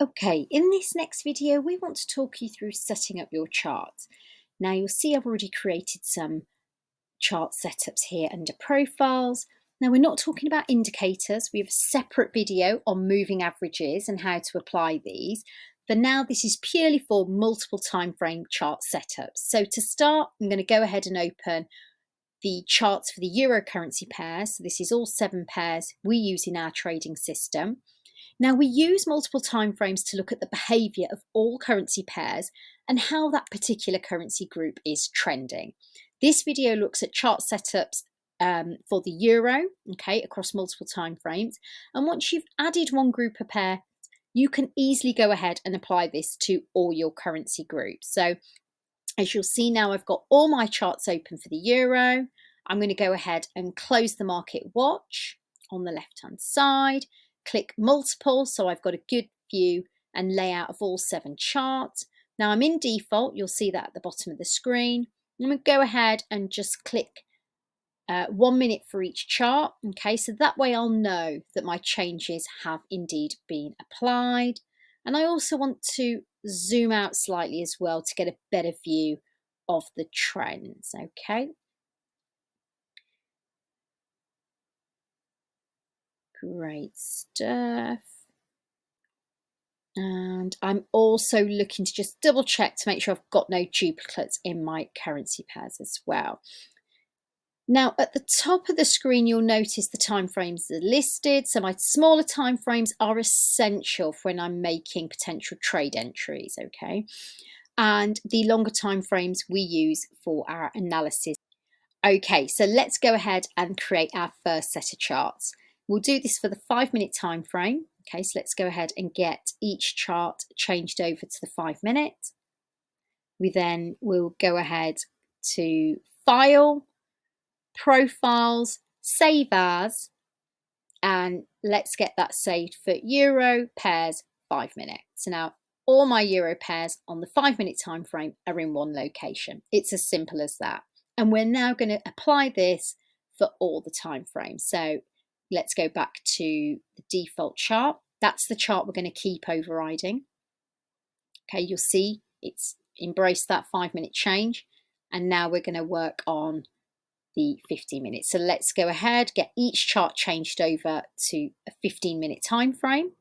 Okay, in this next video, we want to talk you through setting up your chart. Now you'll see I've already created some chart setups here under profiles. Now we're not talking about indicators. We have a separate video on moving averages and how to apply these. For now, this is purely for multiple time frame chart setups. So to start, I'm going to go ahead and open the charts for the euro currency pairs. So this is all 7 pairs we use in our trading system. Now we use multiple timeframes to look at the behaviour of all currency pairs and how that particular currency group is trending. This video looks at chart setups for the euro, okay, across multiple timeframes. And once you've added one group of pair, you can easily go ahead and apply this to all your currency groups. So as you'll see now, I've got all my charts open for the euro. I'm going to go ahead and close the market watch on the left-hand side. Click multiple, so I've got a good view and layout of all 7 charts. Now I'm in default, you'll see that at the bottom of the screen. I'm going to go ahead and just click 1 minute for each chart. Okay, so that way I'll know that my changes have indeed been applied. And I also want to zoom out slightly as well to get a better view of the trends. Okay. Great stuff. And I'm also looking to just double check to make sure I've got no duplicates in my currency pairs as well. Now at the top of the screen, you'll notice the timeframes are listed. So my smaller timeframes are essential for when I'm making potential trade entries, okay? And the longer timeframes we use for our analysis. Okay, so let's go ahead and create our first set of charts. We'll do this for the 5-minute time frame. Okay, so let's go ahead and get each chart changed over to the 5-minute. We then will go ahead to File, Profiles, Save As, and let's get that saved for Euro pairs 5-minute. So now all my Euro pairs on the 5-minute time frame are in one location. It's as simple as that. And we're now going to apply this for all the time frames. So let's go back to the default chart. That's the chart we're going to keep overriding. Okay, you'll see it's embraced that 5-minute change. And now we're going to work on the 15 minutes. So let's go ahead, get each chart changed over to a 15-minute time frame.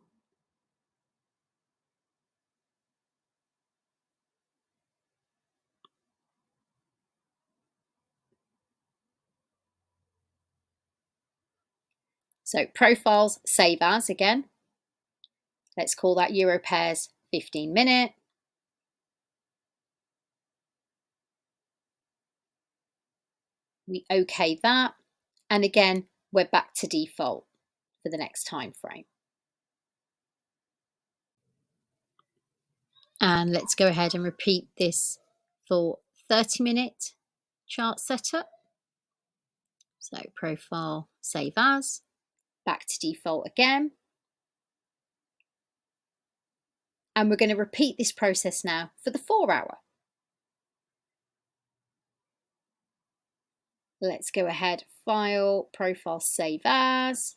So profiles, save as again. Let's call that Euro pairs 15-minute. We OK that. And again, we're back to default for the next time frame. And let's go ahead and repeat this for 30-minute chart setup. So profile, save as, back to default again. And we're going to repeat this process now for the 4-hour. Let's go ahead, File, Profile, Save As.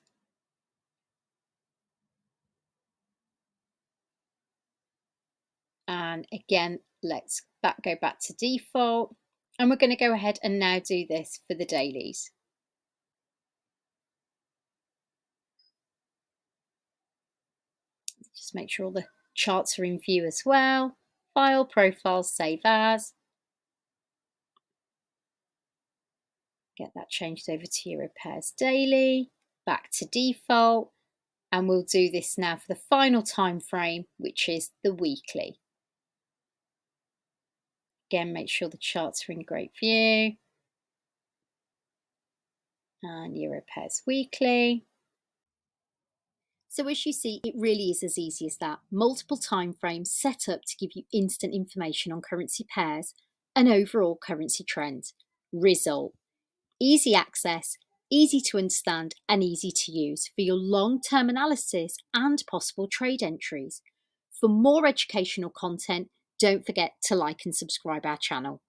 And again, let's go back to default. And we're going to go ahead and now do this for the dailies. Just make sure all the charts are in view as well. File, Profile, Save As. Get that changed over to Euro pairs daily, back to default, and we'll do this now for the final time frame, which is the weekly. Again, make sure the charts are in great view. And Euro pairs weekly. So as you see, it really is as easy as that. Multiple time frames set up to give you instant information on currency pairs and overall currency trends. Result: easy access, easy to understand and easy to use for your long-term analysis and possible trade entries. For more educational content, don't forget to like and subscribe our channel.